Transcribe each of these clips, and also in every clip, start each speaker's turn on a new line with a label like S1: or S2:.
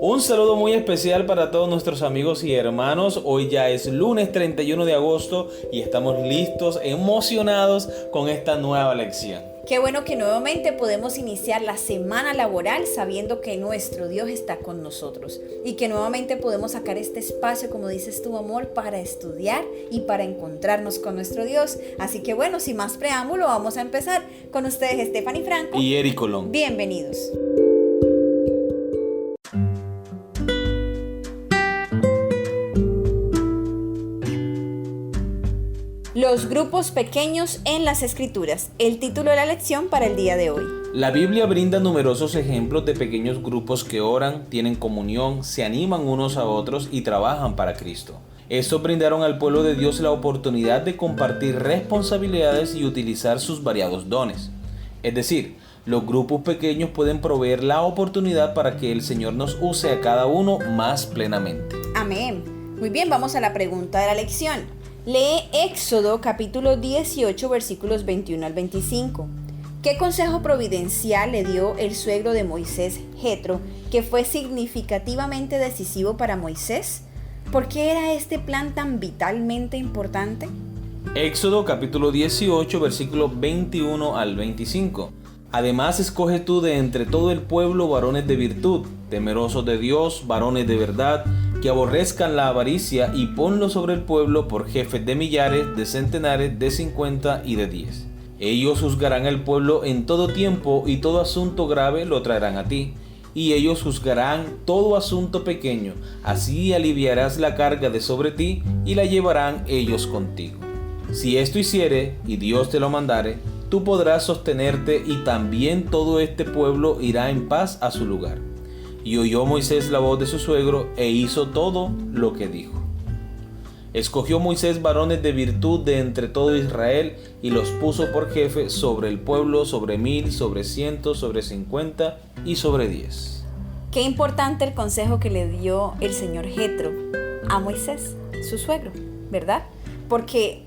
S1: Un saludo muy especial para todos nuestros amigos y hermanos. Hoy ya es lunes 31 de agosto y estamos listos, emocionados con esta nueva lección.
S2: Qué bueno que nuevamente podemos iniciar la semana laboral sabiendo que nuestro Dios está con nosotros y que nuevamente podemos sacar este espacio, como dices tú, amor, para estudiar y para encontrarnos con nuestro Dios. Así que bueno, sin más preámbulo, vamos a empezar con ustedes, Stephanie Franco
S1: y Eric Colón.
S2: Bienvenidos. Los grupos pequeños en las Escrituras, el título de la lección para el día de hoy.
S1: La Biblia brinda numerosos ejemplos de pequeños grupos que oran, tienen comunión, se animan unos a otros y trabajan para Cristo. Estos brindaron al pueblo de Dios la oportunidad de compartir responsabilidades y utilizar sus variados dones. Es decir, los grupos pequeños pueden proveer la oportunidad para que el Señor nos use a cada uno más plenamente.
S2: Amén. Muy bien, vamos a la pregunta de la lección. Lee Éxodo capítulo 18 versículos 21 al 25. ¿Qué consejo providencial le dio el suegro de Moisés, Jetro, que fue significativamente decisivo para Moisés? ¿Por qué era este plan tan vitalmente importante?
S1: Éxodo capítulo 18 versículos 21 al 25. Además escoge tú de entre todo el pueblo varones de virtud, temerosos de Dios, varones de verdad, que aborrezcan la avaricia, y ponlo sobre el pueblo por jefes de millares, de centenares, de 50 y de 10. Ellos juzgarán al pueblo en todo tiempo, y todo asunto grave lo traerán a ti, y ellos juzgarán todo asunto pequeño. Así aliviarás la carga de sobre ti, y la llevarán ellos contigo. Si esto hiciere, y Dios te lo mandare, tú podrás sostenerte, y también todo este pueblo irá en paz a su lugar. Y oyó Moisés la voz de su suegro, e hizo todo lo que dijo. Escogió Moisés varones de virtud de entre todo Israel, y los puso por jefe sobre el pueblo, sobre 1000, sobre 100, sobre 50 y sobre 10.
S2: Qué importante el consejo que le dio el señor Jetro a Moisés, su suegro, ¿verdad? Porque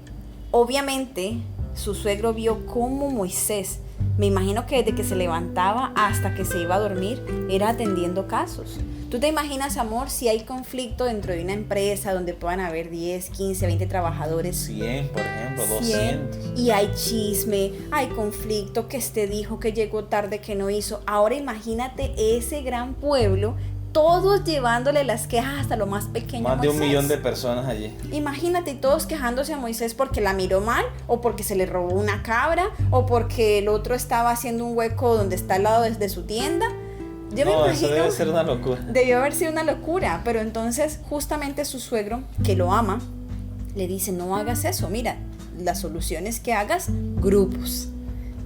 S2: obviamente su suegro vio cómo Moisés, me imagino que desde que se levantaba hasta que se iba a dormir, era atendiendo casos. ¿Tú te imaginas, amor, si hay conflicto dentro de una empresa donde puedan haber 10, 15, 20 trabajadores?
S1: 100, por ejemplo,
S2: 100,
S1: 200.
S2: y hay chisme, hay conflicto, que este dijo, que llegó tarde, que no hizo. Ahora imagínate ese gran pueblo, todos llevándole las quejas hasta lo más pequeño
S1: Más
S2: a
S1: de
S2: Moisés.
S1: 1 millón de personas allí.
S2: Imagínate todos quejándose a Moisés porque la miró mal, o porque se le robó una cabra, o porque el otro estaba haciendo un hueco donde está al lado de su tienda. Yo me imagino,
S1: eso debe ser una locura.
S2: Debió haber sido una locura, pero entonces justamente su suegro, que lo ama, le dice: no hagas eso, mira, la solución es que hagas grupos.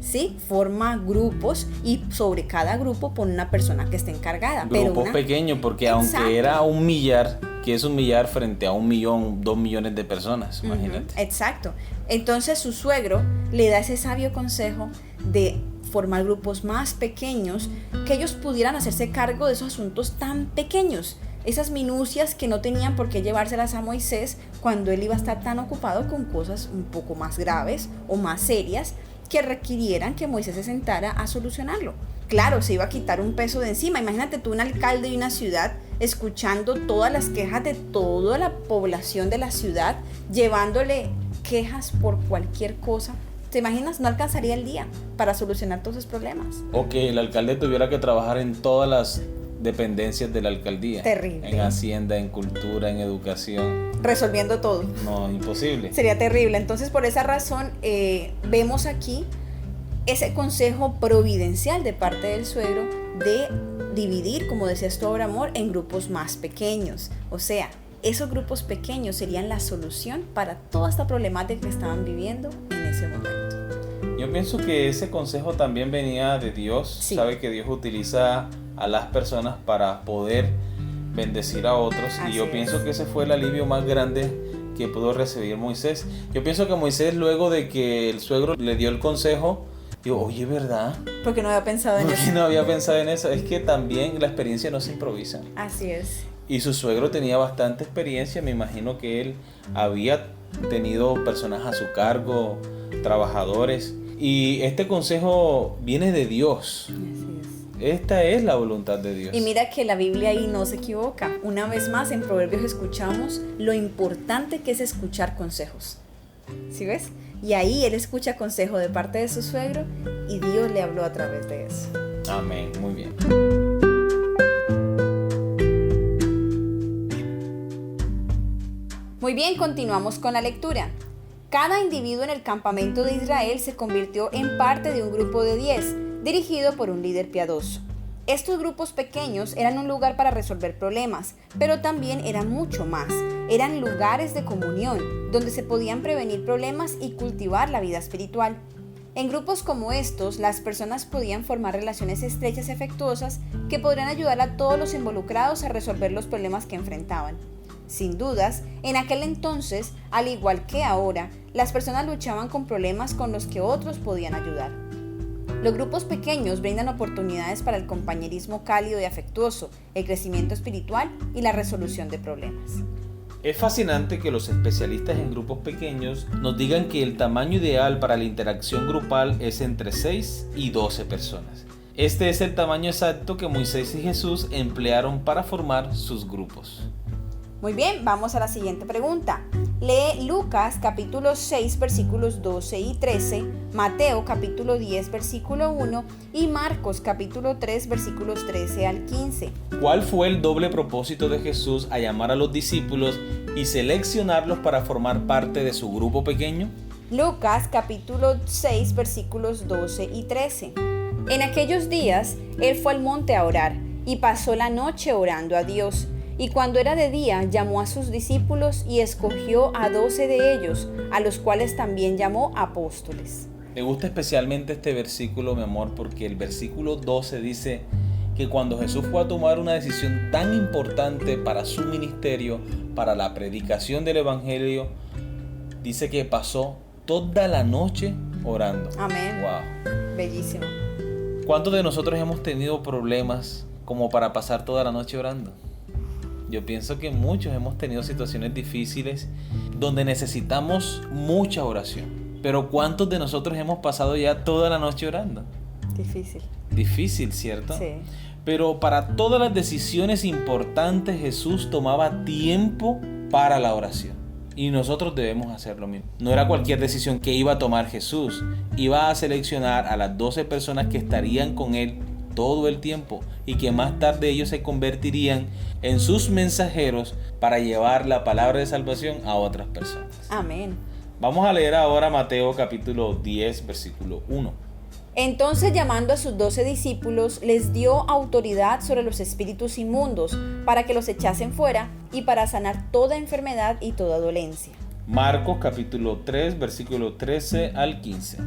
S2: ¿Sí? Forma grupos y sobre cada grupo pone una persona que esté encargada.
S1: Grupos pequeños, porque
S2: Exacto.
S1: Aunque era 1 millar, que es 1 millar frente a 1 millón, 2 millones de personas, imagínate.
S2: Exacto. Entonces su suegro le da ese sabio consejo de formar grupos más pequeños, que ellos pudieran hacerse cargo de esos asuntos tan pequeños, esas minucias que no tenían por qué llevárselas a Moisés cuando él iba a estar tan ocupado con cosas un poco más graves o más serias, que requirieran que Moisés se sentara a solucionarlo. Claro, se iba a quitar un peso de encima. Imagínate tú, un alcalde de una ciudad, escuchando todas las quejas de toda la población de la ciudad, llevándole quejas por cualquier cosa. ¿Te imaginas? No alcanzaría el día para solucionar todos esos problemas.
S1: O que el alcalde tuviera que trabajar en todas las dependencias de la alcaldía.
S2: Terrible.
S1: En Hacienda, en Cultura, en Educación.
S2: Resolviendo todo.
S1: No, imposible.
S2: Sería terrible. Entonces, por esa razón, vemos aquí ese consejo providencial de parte del suegro de dividir, como decías tú ahora, amor, en grupos más pequeños. O sea, esos grupos pequeños serían la solución para toda esta problemática que estaban viviendo en ese momento.
S1: Yo pienso que ese consejo también venía de Dios.
S2: Sí.
S1: Sabe que Dios utiliza a las personas para poder bendecir a otros.
S2: Así
S1: y yo
S2: es.
S1: pienso que ese fue el alivio más grande que pudo recibir Moisés. Yo pienso que Moisés, luego de que el suegro le dio el consejo, digo, oye, ¿verdad?
S2: Porque no había pensado en
S1: Porque
S2: eso.
S1: no había pensado en eso. Es que también la experiencia no se improvisa.
S2: Así es.
S1: Y su suegro tenía bastante experiencia. Me imagino que él había tenido personas a su cargo, trabajadores. Y este consejo viene de Dios.
S2: Así es.
S1: Esta es la voluntad de Dios.
S2: Y mira que la Biblia ahí no se equivoca. Una vez más en Proverbios escuchamos lo importante que es escuchar consejos. ¿Sí ves? Y ahí él escucha consejo de parte de su suegro y Dios le habló a través de eso.
S1: Amén, muy bien.
S2: Muy bien, continuamos con la lectura. Cada individuo en el campamento de Israel se convirtió en parte de un grupo de 10, dirigido por un líder piadoso. Estos grupos pequeños eran un lugar para resolver problemas, pero también eran mucho más. Eran lugares de comunión, donde se podían prevenir problemas y cultivar la vida espiritual. En grupos como estos, las personas podían formar relaciones estrechas y afectuosas que podrían ayudar a todos los involucrados a resolver los problemas que enfrentaban. Sin dudas, en aquel entonces, al igual que ahora, las personas luchaban con problemas con los que otros podían ayudar. Los grupos pequeños brindan oportunidades para el compañerismo cálido y afectuoso, el crecimiento espiritual y la resolución de problemas.
S1: Es fascinante que los especialistas en grupos pequeños nos digan que el tamaño ideal para la interacción grupal es entre 6 y 12 personas. Este es el tamaño exacto que Moisés y Jesús emplearon para formar sus grupos.
S2: Muy bien, vamos a la siguiente pregunta. Lee Lucas capítulo 6 versículos 12 y 13, Mateo capítulo 10 versículo 1 y Marcos capítulo 3 versículos 13 al 15.
S1: ¿Cuál fue el doble propósito de Jesús a llamar a los discípulos y seleccionarlos para formar parte de su grupo pequeño?
S2: Lucas capítulo 6 versículos 12 y 13. En aquellos días, él fue al monte a orar y pasó la noche orando a Dios. Y cuando era de día, llamó a sus discípulos y escogió a 12 de ellos, a los cuales también llamó apóstoles.
S1: Me gusta especialmente este versículo, mi amor, porque el versículo 12 dice que cuando Jesús fue a tomar una decisión tan importante para su ministerio, para la predicación del evangelio, dice que pasó toda la noche orando.
S2: Amén.
S1: Wow.
S2: Bellísimo.
S1: ¿Cuántos de nosotros hemos tenido problemas como para pasar toda la noche orando? Yo pienso que muchos hemos tenido situaciones difíciles donde necesitamos mucha oración. Pero ¿cuántos de nosotros hemos pasado ya toda la noche orando?
S2: Difícil.
S1: Difícil, ¿cierto?
S2: Sí.
S1: Pero para todas las decisiones importantes Jesús tomaba tiempo para la oración. Y nosotros debemos hacer lo mismo. No era cualquier decisión que iba a tomar Jesús. Iba a seleccionar a las 12 personas que estarían con él todo el tiempo y que más tarde ellos se convertirían en sus mensajeros para llevar la palabra de salvación a otras personas.
S2: Amén.
S1: Vamos a leer ahora Mateo capítulo 10 versículo 1.
S2: Entonces, llamando a sus 12 discípulos, les dio autoridad sobre los espíritus inmundos para que los echasen fuera y para sanar toda enfermedad y toda dolencia.
S1: Marcos capítulo 3 versículo 13 al 15.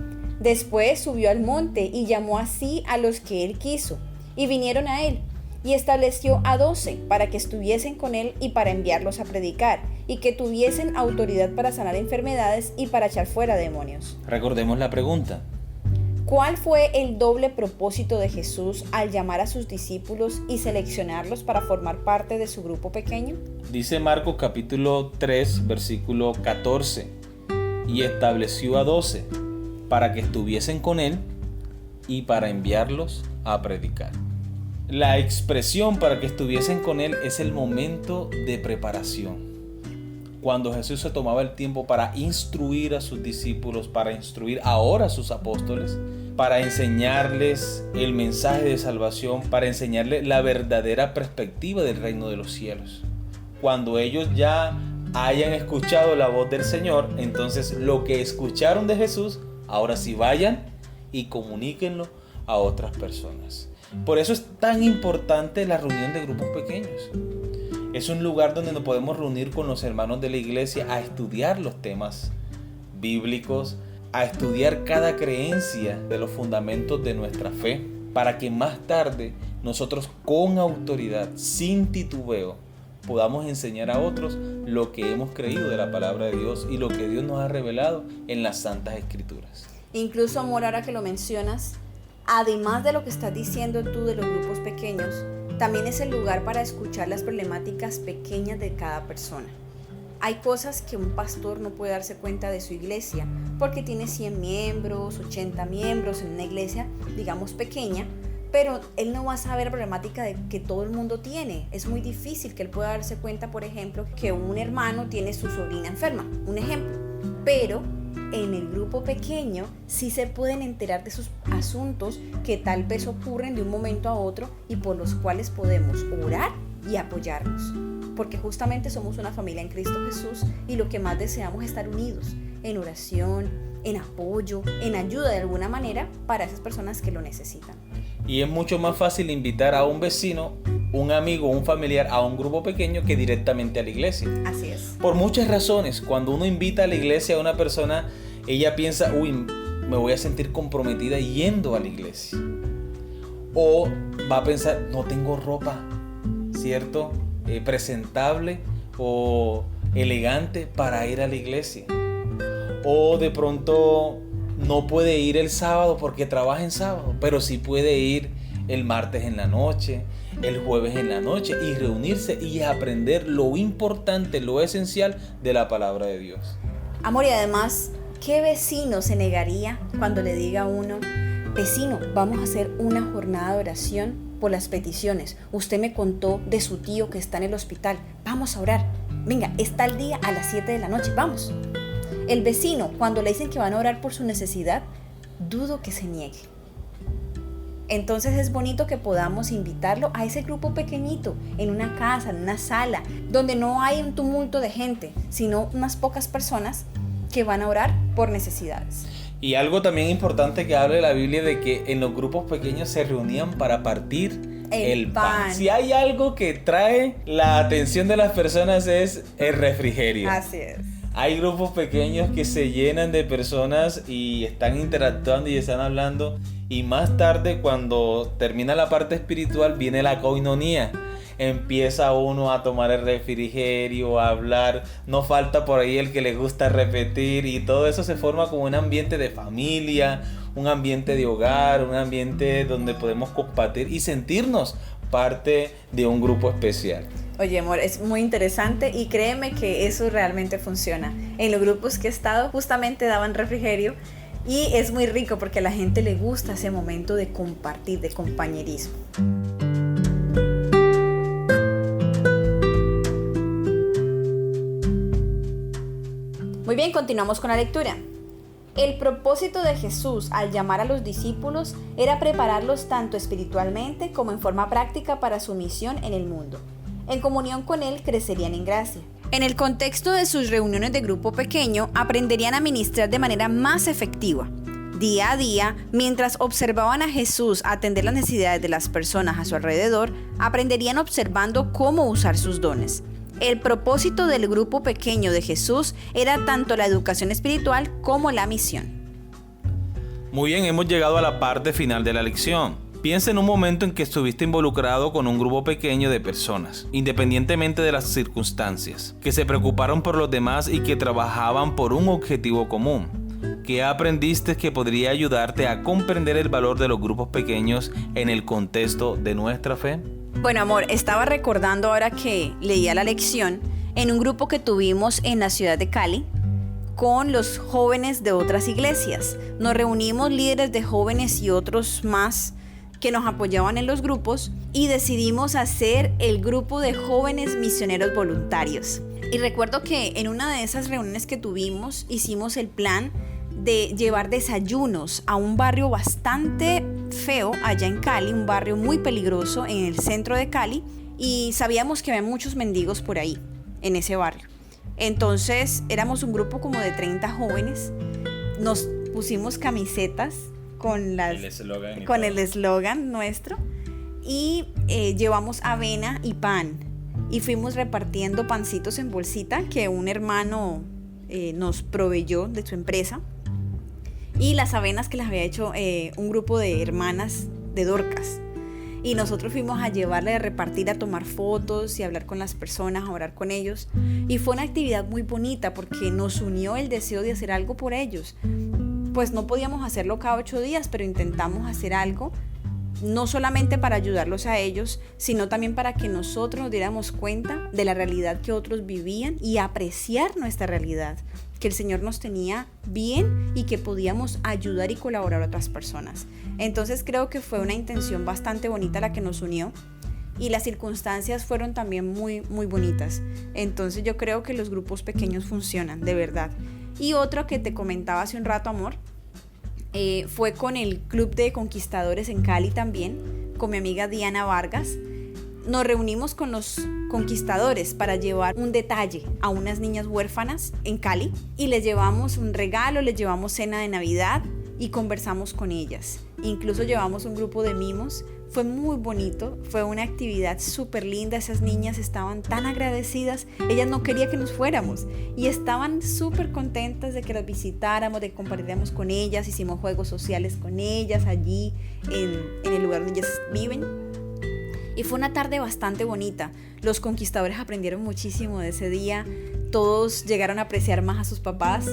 S2: Después subió al monte y llamó así a los que él quiso, y vinieron a él, y estableció a 12 para que estuviesen con él y para enviarlos a predicar, y que tuviesen autoridad para sanar enfermedades y para echar fuera demonios.
S1: Recordemos la pregunta.
S2: ¿Cuál fue el doble propósito de Jesús al llamar a sus discípulos y seleccionarlos para formar parte de su grupo pequeño?
S1: Dice Marcos capítulo 3 versículo 14. Y estableció a 12 para que estuviesen con él y para enviarlos a predicar. La expresión para que estuviesen con él es el momento de preparación. Cuando Jesús se tomaba el tiempo para instruir a sus discípulos, para instruir ahora a sus apóstoles, para enseñarles el mensaje de salvación, para enseñarles la verdadera perspectiva del reino de los cielos. Cuando ellos ya hayan escuchado la voz del Señor, entonces lo que escucharon de Jesús, ahora sí vayan y comuníquenlo a otras personas. Por eso es tan importante la reunión de grupos pequeños. Es un lugar donde nos podemos reunir con los hermanos de la iglesia a estudiar los temas bíblicos, a estudiar cada creencia de los fundamentos de nuestra fe, para que más tarde nosotros con autoridad, sin titubeo, podamos enseñar a otros lo que hemos creído de la palabra de Dios y lo que Dios nos ha revelado en las Santas Escrituras.
S2: Incluso, amor, ahora que lo mencionas, además de lo que estás diciendo tú de los grupos pequeños, también es el lugar para escuchar las problemáticas pequeñas de cada persona. Hay cosas que un pastor no puede darse cuenta de su iglesia porque tiene 100 miembros, 80 miembros en una iglesia, digamos, pequeña, pero él no va a saber la problemática de que todo el mundo tiene. Es muy difícil que él pueda darse cuenta, por ejemplo, que un hermano tiene su sobrina enferma, un ejemplo. Pero en el grupo pequeño sí se pueden enterar de esos asuntos que tal vez ocurren de un momento a otro y por los cuales podemos orar y apoyarnos. Porque justamente somos una familia en Cristo Jesús y lo que más deseamos es estar unidos en oración, en apoyo, en ayuda de alguna manera para esas personas que lo necesitan.
S1: Y es mucho más fácil invitar a un vecino, un amigo, un familiar a un grupo pequeño que directamente a la iglesia.
S2: Así es.
S1: Por muchas razones, cuando uno invita a la iglesia a una persona, ella piensa, me voy a sentir comprometida yendo a la iglesia. O va a pensar, no tengo ropa, ¿cierto? Presentable o elegante para ir a la iglesia. O de pronto no puede ir el sábado porque trabaja en sábado, pero sí puede ir el martes en la noche, el jueves en la noche y reunirse y aprender lo importante, lo esencial de la palabra de Dios.
S2: Amor, y además, ¿qué vecino se negaría cuando le diga a uno, vecino, vamos a hacer una jornada de oración por las peticiones? Usted me contó de su tío que está en el hospital, vamos a orar. Venga, está el día a las 7 de la noche, vamos. El vecino, cuando le dicen que van a orar por su necesidad, dudo que se niegue. Entonces es bonito que podamos invitarlo a ese grupo pequeñito, en una casa, en una sala, donde no hay un tumulto de gente, sino unas pocas personas que van a orar por necesidades.
S1: Y algo también importante que habla de la Biblia de que en los grupos pequeños se reunían para partir el pan. Si hay algo que trae la atención de las personas es el refrigerio.
S2: Así es.
S1: Hay grupos pequeños que se llenan de personas y están interactuando y están hablando. Y más tarde, cuando termina la parte espiritual, viene la coinonía. Empieza uno a tomar el refrigerio, a hablar. No falta por ahí el que le gusta repetir. Y todo eso se forma como un ambiente de familia, un ambiente de hogar, un ambiente donde podemos compartir y sentirnos parte de un grupo especial.
S2: Oye, amor, es muy interesante y créeme que eso realmente funciona. En los grupos que he estado justamente daban refrigerio y es muy rico porque a la gente le gusta ese momento de compartir, de compañerismo. Muy bien, continuamos con la lectura. El propósito de Jesús al llamar a los discípulos era prepararlos tanto espiritualmente como en forma práctica para su misión en el mundo. En comunión con Él crecerían en gracia. En el contexto de sus reuniones de grupo pequeño, aprenderían a ministrar de manera más efectiva. Día a día, mientras observaban a Jesús atender las necesidades de las personas a su alrededor, aprenderían observando cómo usar sus dones. El propósito del grupo pequeño de Jesús era tanto la educación espiritual como la misión.
S1: Muy bien, hemos llegado a la parte final de la lección. Piensa en un momento en que estuviste involucrado con un grupo pequeño de personas, independientemente de las circunstancias, que se preocuparon por los demás y que trabajaban por un objetivo común. ¿Qué aprendiste que podría ayudarte a comprender el valor de los grupos pequeños en el contexto de nuestra fe?
S2: Bueno, amor, estaba recordando ahora que leía la lección en un grupo que tuvimos en la ciudad de Cali con los jóvenes de otras iglesias. Nos reunimos líderes de jóvenes y otros más que nos apoyaban en los grupos y decidimos hacer el grupo de jóvenes misioneros voluntarios. Y recuerdo que en una de esas reuniones que tuvimos hicimos el plan de llevar desayunos a un barrio bastante feo allá en Cali, un barrio muy peligroso en el centro de Cali, y sabíamos que había muchos mendigos por ahí, en ese barrio. Entonces éramos un grupo como de 30 jóvenes, nos pusimos camisetas con el eslogan nuestro y llevamos avena y pan y fuimos repartiendo pancitos en bolsita que un hermano nos proveyó de su empresa, y las avenas que las había hecho un grupo de hermanas de Dorcas, y nosotros fuimos a llevarle, a repartir, a tomar fotos y a hablar con las personas, a orar con ellos, y fue una actividad muy bonita porque nos unió el deseo de hacer algo por ellos. Pues no podíamos hacerlo cada 8 días, pero intentamos hacer algo, no solamente para ayudarlos a ellos, sino también para que nosotros nos diéramos cuenta de la realidad que otros vivían y apreciar nuestra realidad, que el Señor nos tenía bien y que podíamos ayudar y colaborar a otras personas. Entonces creo que fue una intención bastante bonita la que nos unió y las circunstancias fueron también muy, muy bonitas. Entonces yo creo que los grupos pequeños funcionan, de verdad. Y otro que te comentaba hace un rato, amor, fue con el Club de Conquistadores en Cali también, con mi amiga Diana Vargas. Nos reunimos con los conquistadores para llevar un detalle a unas niñas huérfanas en Cali y les llevamos un regalo, les llevamos cena de Navidad y conversamos con ellas. Incluso llevamos un grupo de mimos. Fue muy bonito, fue una actividad súper linda. Esas niñas estaban tan agradecidas, ellas no querían que nos fuéramos y estaban súper contentas de que las visitáramos, de que compartiéramos con ellas. Hicimos juegos sociales con ellas allí en el lugar donde ellas viven. Y fue una tarde bastante bonita. Los conquistadores aprendieron muchísimo de ese día. Todos llegaron a apreciar más a sus papás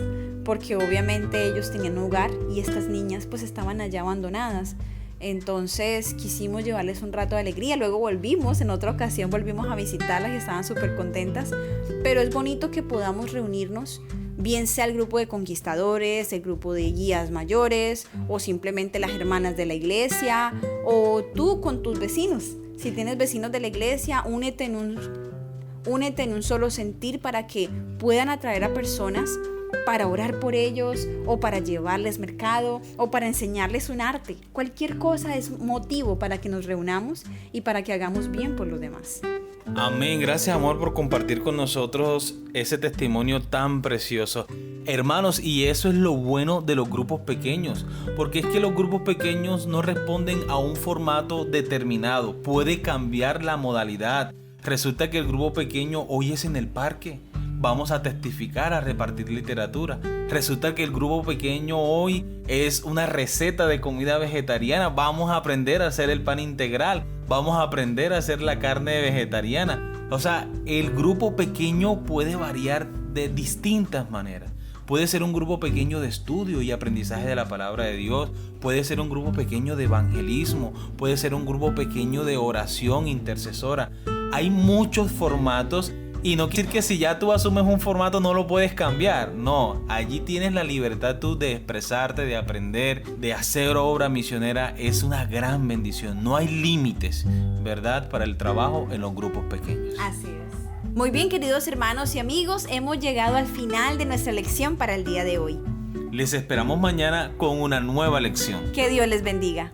S2: porque obviamente ellos tenían un hogar y estas niñas pues estaban allá abandonadas. Entonces quisimos llevarles un rato de alegría. Luego volvimos, en otra ocasión volvimos a visitarlas y estaban súper contentas. Pero es bonito que podamos reunirnos, bien sea el grupo de conquistadores, el grupo de guías mayores o simplemente las hermanas de la iglesia o tú con tus vecinos. Si tienes vecinos de la iglesia, únete en un solo sentir para que puedan atraer a personas para orar por ellos o para llevarles mercado o para enseñarles un arte. Cualquier cosa es motivo para que nos reunamos y para que hagamos bien por los demás.
S1: Amén. Gracias, amor, por compartir con nosotros ese testimonio tan precioso. Hermanos, y eso es lo bueno de los grupos pequeños, porque es que los grupos pequeños no responden a un formato determinado. Puede cambiar la modalidad. Resulta que el grupo pequeño hoy es en el parque. Vamos a testificar, a repartir literatura. Resulta que el grupo pequeño hoy es una receta de comida vegetariana. Vamos a aprender a hacer el pan integral. Vamos a aprender a hacer la carne vegetariana. O sea, el grupo pequeño puede variar de distintas maneras. Puede ser un grupo pequeño de estudio y aprendizaje de la palabra de Dios. Puede ser un grupo pequeño de evangelismo. Puede ser un grupo pequeño de oración intercesora. Hay muchos formatos. Y no quiere decir que si ya tú asumes un formato no lo puedes cambiar. No, allí tienes la libertad tú de expresarte, de aprender, de hacer obra misionera. Es una gran bendición. No hay límites, ¿verdad? Para el trabajo en los grupos pequeños.
S2: Así es. Muy bien, queridos hermanos y amigos, hemos llegado al final de nuestra lección para el día de hoy.
S1: Les esperamos mañana con una nueva lección.
S2: Que Dios les bendiga.